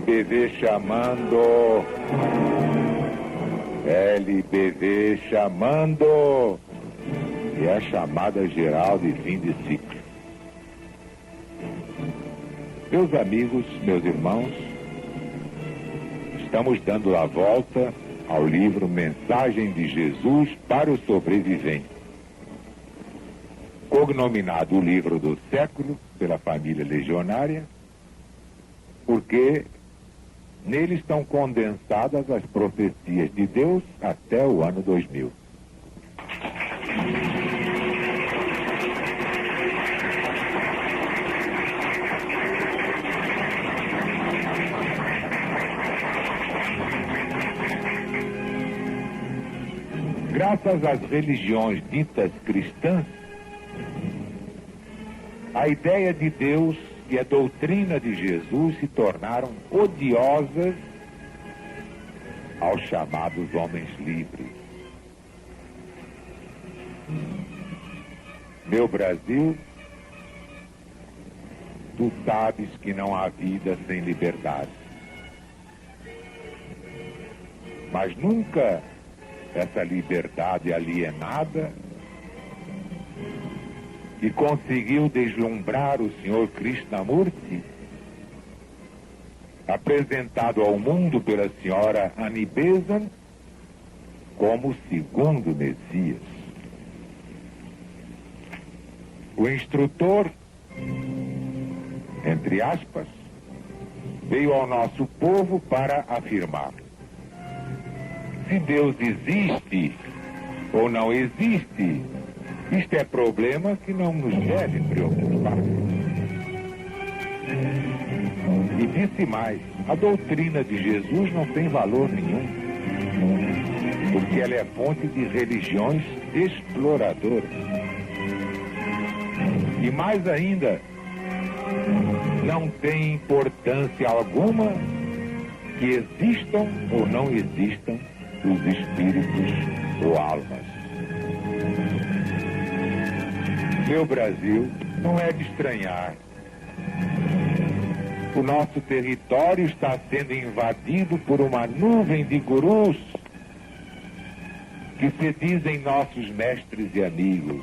LBV chamando. LBV chamando. E é a chamada geral de fim de ciclo. Meus amigos, meus irmãos, estamos dando a volta ao livro Mensagem de Jesus para o Sobrevivente, cognominado o livro do século pela família legionária, porque nele estão condensadas as profecias de Deus até o ano 2000. Graças às religiões ditas cristãs, a ideia de Deus e a doutrina de Jesus se tornaram odiosas aos chamados homens livres. Meu Brasil, tu sabes que não há vida sem liberdade. Mas nunca essa liberdade alienada que conseguiu deslumbrar o Senhor Krishnamurti, apresentado ao mundo pela senhora Annie Besant como o segundo Messias. O instrutor, entre aspas, veio ao nosso povo para afirmar: se Deus existe ou não existe, isto é problema que não nos deve preocupar. E disse mais: a doutrina de Jesus não tem valor nenhum, porque ela é fonte de religiões exploradoras. E mais ainda, não tem importância alguma que existam ou não existam os espíritos ou almas. Meu Brasil, não é de estranhar. O nosso território está sendo invadido por uma nuvem de gurus que se dizem nossos mestres e amigos.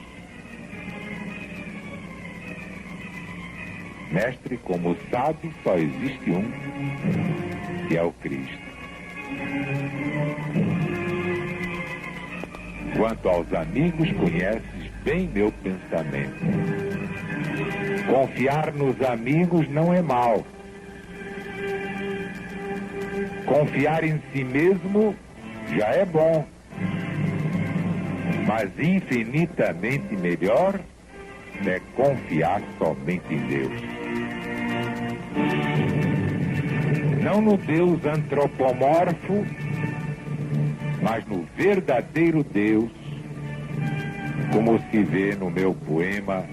Mestre, como sabe, só existe um, que é o Cristo. Quanto aos amigos, conheces bem meu pensamento. Confiar nos amigos não é mal. Confiar em si mesmo já é bom. Mas infinitamente melhor é confiar somente em Deus. Não no Deus antropomorfo, mas no verdadeiro Deus, como se vê no meu poema,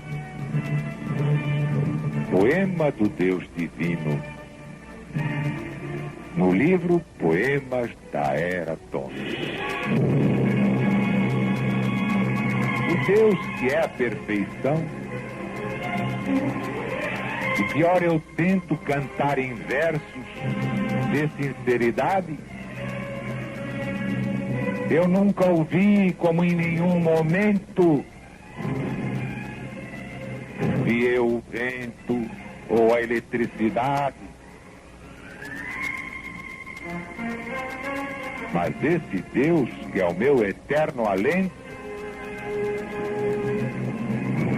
Poema do Deus Divino, no livro Poemas da Era Tônica. O Deus que é a perfeição, e pior, eu tento cantar em versos de sinceridade, eu nunca ouvi, como em nenhum momento vi eu o vento ou a eletricidade. Mas esse Deus, que é o meu eterno alento,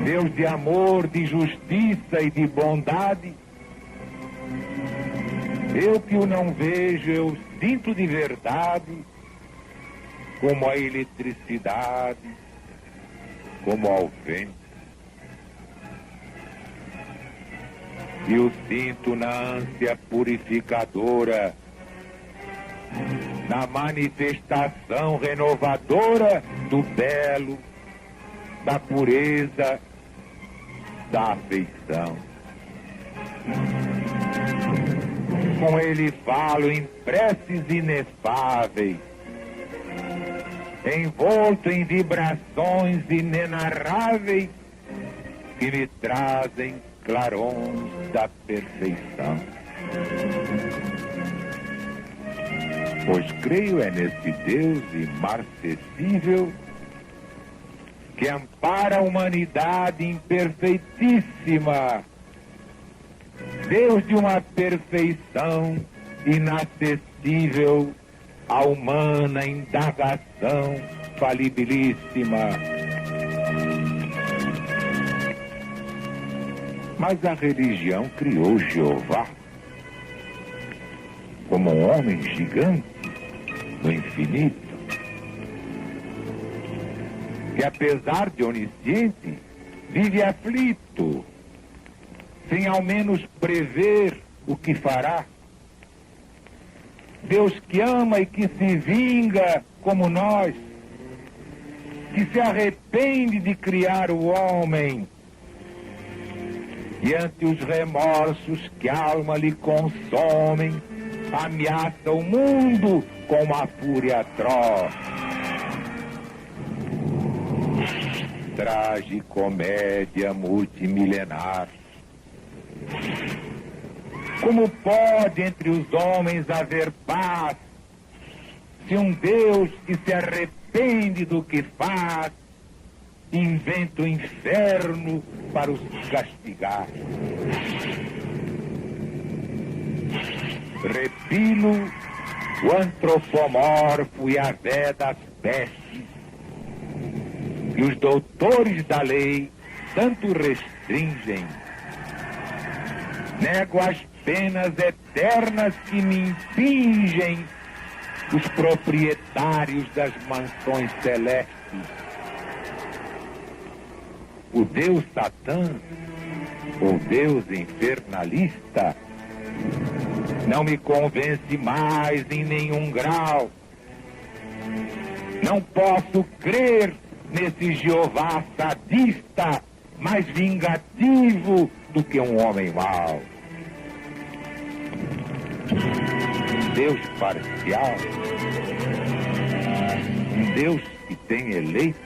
Deus de amor, de justiça e de bondade, eu que o não vejo, eu sinto de verdade, como a eletricidade, como ao vento. E o sinto na ânsia purificadora, na manifestação renovadora do belo, da pureza, da afeição. Com ele falo em preces inefáveis, envolto em vibrações inenarráveis que me trazem clarões da perfeição. Pois creio é nesse Deus imarcessível que ampara a humanidade imperfeitíssima, Deus de uma perfeição inacessível à humana indagação falibilíssima. Mas a religião criou Jeová como um homem gigante no infinito, que apesar de onisciente, vive aflito, sem ao menos prever o que fará. Deus que ama e que se vinga como nós, que se arrepende de criar o homem, e ante os remorsos que a alma lhe consomem, ameaça o mundo com uma fúria atroz. Tragicomédia multimilenar. Como pode entre os homens haver paz, se um Deus que se arrepende do que faz, inventa o inferno para os castigar? Repilo o antropomorfo e a vé das pestes, que os doutores da lei tanto restringem. Nego as penas eternas que me impingem os proprietários das mansões celestes. O Deus Satã, ou Deus infernalista, não me convence mais em nenhum grau. Não posso crer nesse Jeová sadista, mais vingativo do que um homem mau. Deus parcial, um Deus que tem eleitos,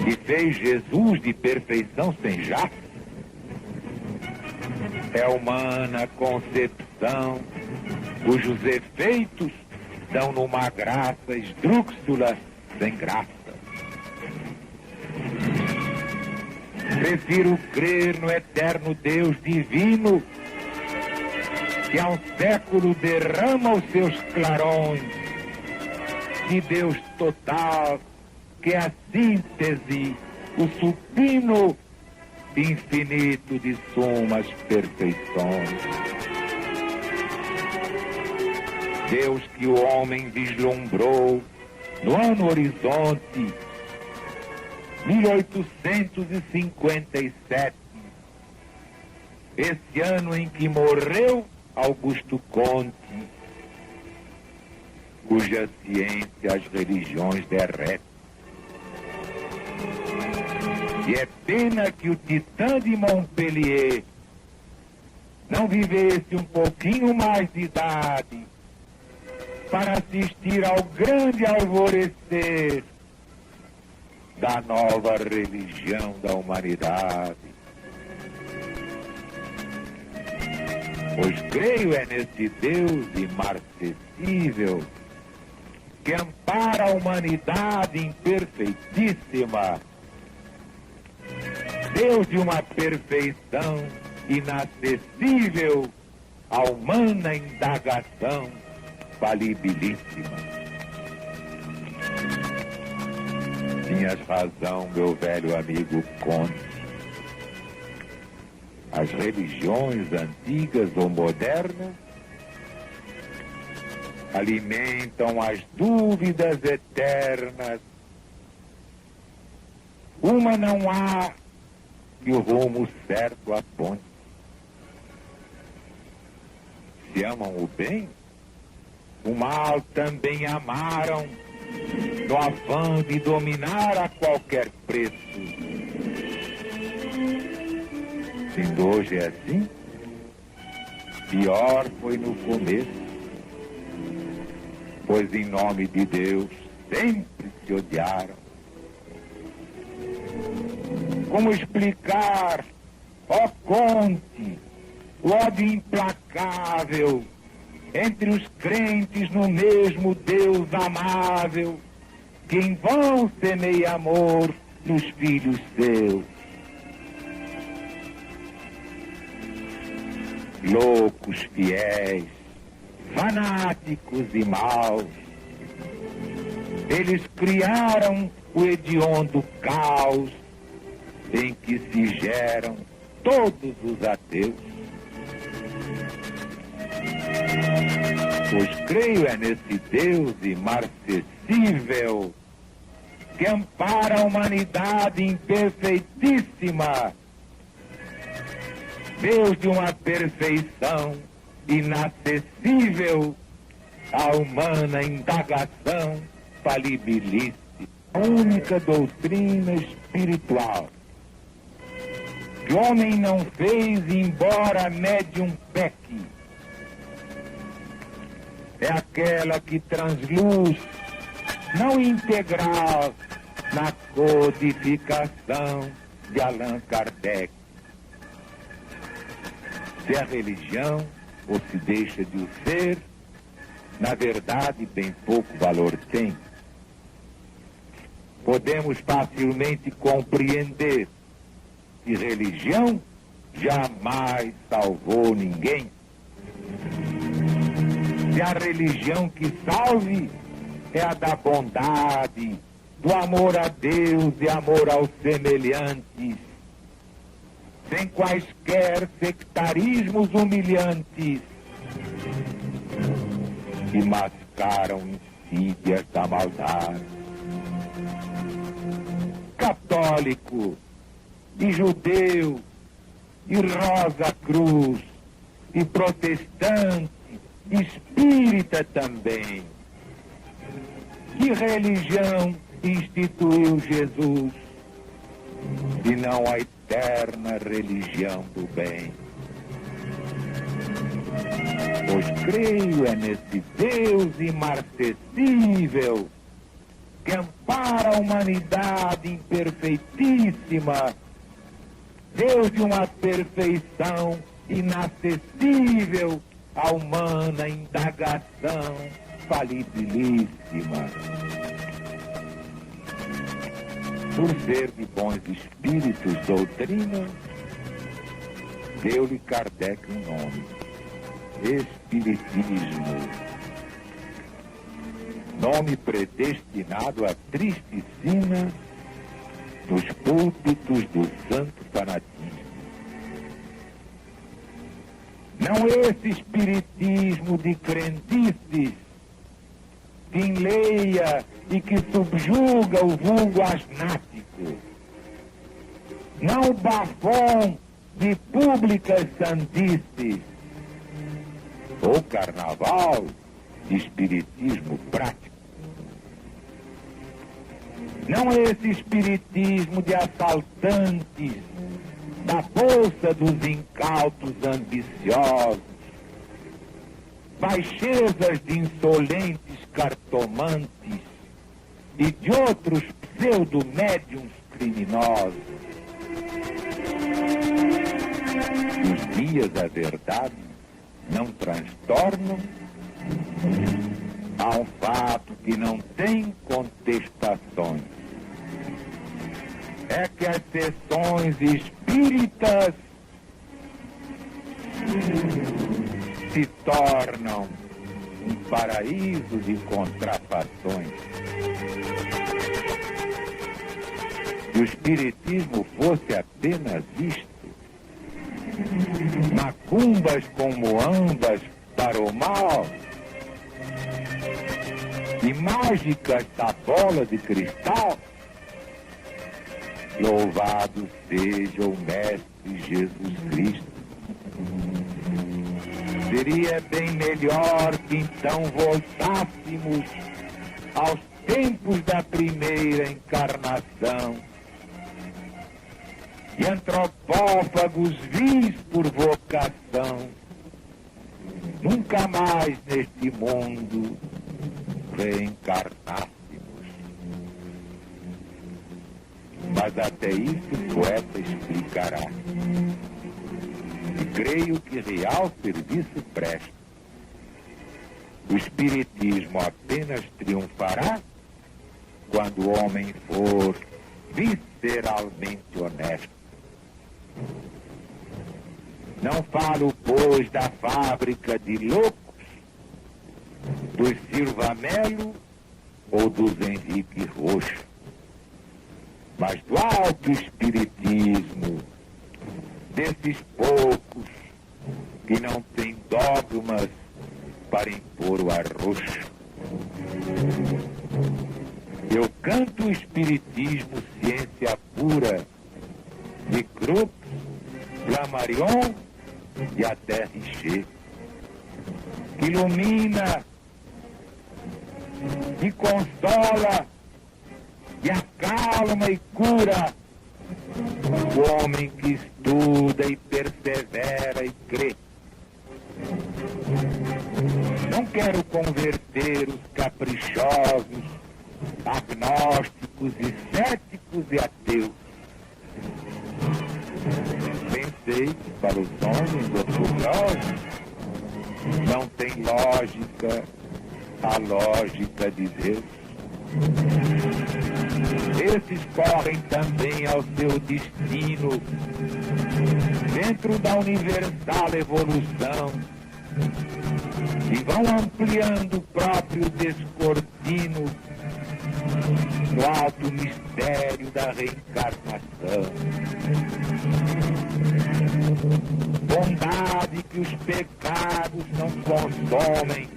que fez Jesus de perfeição sem jato. É humana concepção, cujos efeitos dão numa graça esdrúxula sem graça. Prefiro crer no eterno Deus divino, que há um século derrama os seus clarões, de Deus total, que é a síntese, o supino infinito de sumas perfeições. Deus que o homem vislumbrou no ano horizonte 1857, esse ano em que morreu Augusto Conte, cuja ciência as religiões derretem. E é pena que o Titã de Montpellier não vivesse um pouquinho mais de idade para assistir ao grande alvorecer da nova religião da humanidade. Pois creio é nesse Deus imarcessível que ampara a humanidade imperfeitíssima, Deus de uma perfeição inacessível à humana indagação falibilíssima. Tinhas razão, meu velho amigo Conte. As religiões antigas ou modernas alimentam as dúvidas eternas. Uma não há que o rumo certo aponte. Se amam o bem, o mal também amaram, no afã de dominar a qualquer preço. Se hoje é assim, pior foi no começo, pois em nome de Deus sempre se odiaram. Como explicar, ó Conte, o ódio implacável entre os crentes no mesmo Deus amável, que em vão semeia amor nos filhos seus. Loucos fiéis, fanáticos e maus, eles criaram o hediondo caos em que se geram todos os ateus. Pois creio é nesse Deus imarcessível que ampara a humanidade imperfeitíssima, Deus de uma perfeição inacessível à humana indagação falibilíssima. A única doutrina espiritual que o homem não fez, embora médium peque, é aquela que transluz, não integral, na codificação de Allan Kardec. Se é religião, ou se deixa de o ser, na verdade bem pouco valor tem. Podemos facilmente compreender que religião jamais salvou ninguém. Se a religião que salve é a da bondade, do amor a Deus e amor aos semelhantes, sem quaisquer sectarismos humilhantes que mascaram insídias da maldade. Católico e judeu e Rosa Cruz e protestante, espírita também. Que religião instituiu Jesus, senão a eterna religião do bem? Pois creio é nesse Deus imarcessível que ampara a humanidade imperfeitíssima, Deus de uma perfeição inacessível à humana indagação falibilíssima. Por ser de bons espíritos doutrina, deu-lhe Kardec um nome: Espiritismo. Nome predestinado à triste sina dos púlpitos do santo fanatismo. Não esse espiritismo de crendices que enleia e que subjuga o vulgo asnático. Não o bafom de públicas sandices ou carnaval de espiritismo prático. Não esse espiritismo de assaltantes da bolsa dos incautos ambiciosos, baixezas de insolentes cartomantes e de outros pseudo-médiuns criminosos. Os dias da verdade não transtornam a um fato que não tem contestações. É que as sessões espíritas se tornam um paraíso de contrafações. Se o espiritismo fosse apenas isto, macumbas como ambas para o mal e mágicas da bola de cristal, louvado seja o Mestre Jesus Cristo. Seria bem melhor que então voltássemos aos tempos da primeira encarnação, e antropófagos vis por vocação, nunca mais neste mundo reencarnássemos. Mas até isso o poeta explicará. e creio que real serviço presta. O Espiritismo apenas triunfará quando o homem for visceralmente honesto. Não falo, pois, da fábrica de loucos, dos Silva Melo ou dos Henrique Roxo, mas do alto espiritismo, desses poucos que não têm dogmas para impor o arroxo. Eu canto o espiritismo, ciência pura, de Krupp, Flammarion e até Richer, que ilumina e consola e acalma e cura o homem que estuda e persevera e crê. Não quero converter os caprichosos, agnósticos e céticos e ateus. Pensei que para os homens orgulhosos não tem lógica a lógica de Deus. Esses correm também ao seu destino dentro da universal evolução e vão ampliando o próprio descortino no alto mistério da reencarnação. Bondade que os pecados não consomem,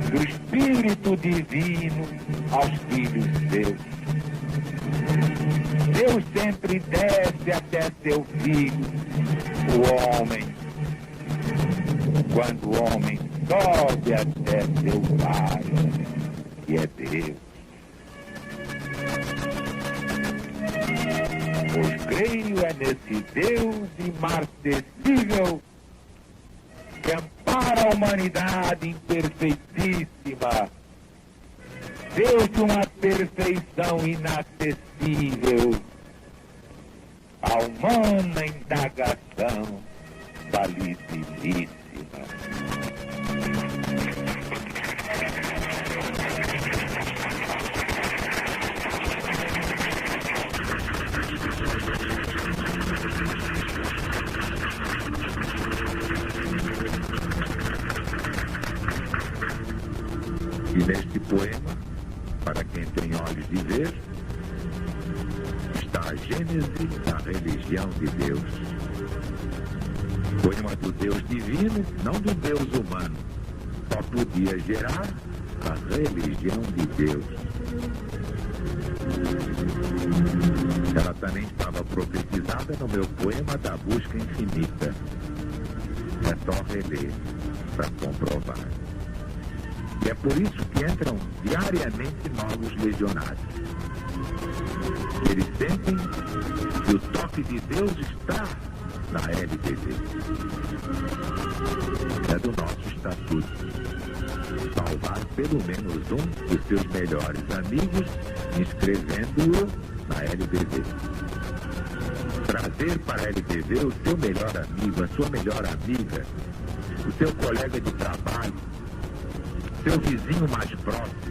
do Espírito Divino aos filhos seus. Deus sempre desce até seu filho, o homem, quando o homem sobe até seu Pai, que é Deus. Pois creio é nesse Deus imarcessível que ampara a humanidade imperfeitíssima, Deus de uma perfeição inacessível, a humana indagação validíssima. E neste poema, para quem tem olhos de ver, está a gênese da religião de Deus. Poema do Deus divino, não do Deus humano. Só podia gerar a religião de Deus. Ela também estava profetizada no meu poema da busca infinita. É só reler para comprovar. E é por isso que entram diariamente novos legionários. Eles sentem que o toque de Deus está na LBV. É do nosso estatuto salvar pelo menos um dos seus melhores amigos, inscrevendo-o na LBV. Trazer para a LBV o seu melhor amigo, a sua melhor amiga, o seu colega de trabalho, seu vizinho mais próximo.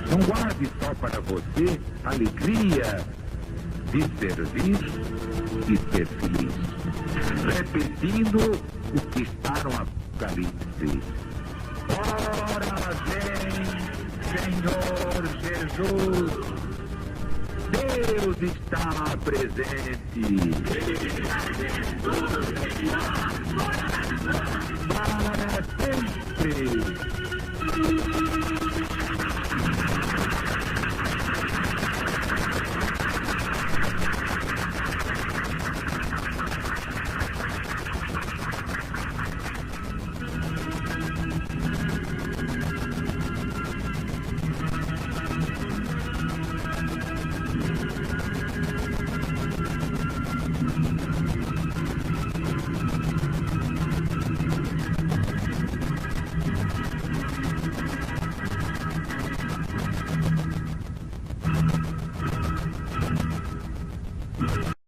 Não guarde só para você a alegria de servir e ser feliz. Repetindo o que está no Apocalipse. Ora vem, Senhor Jesus. Deus está presente. Para sempre.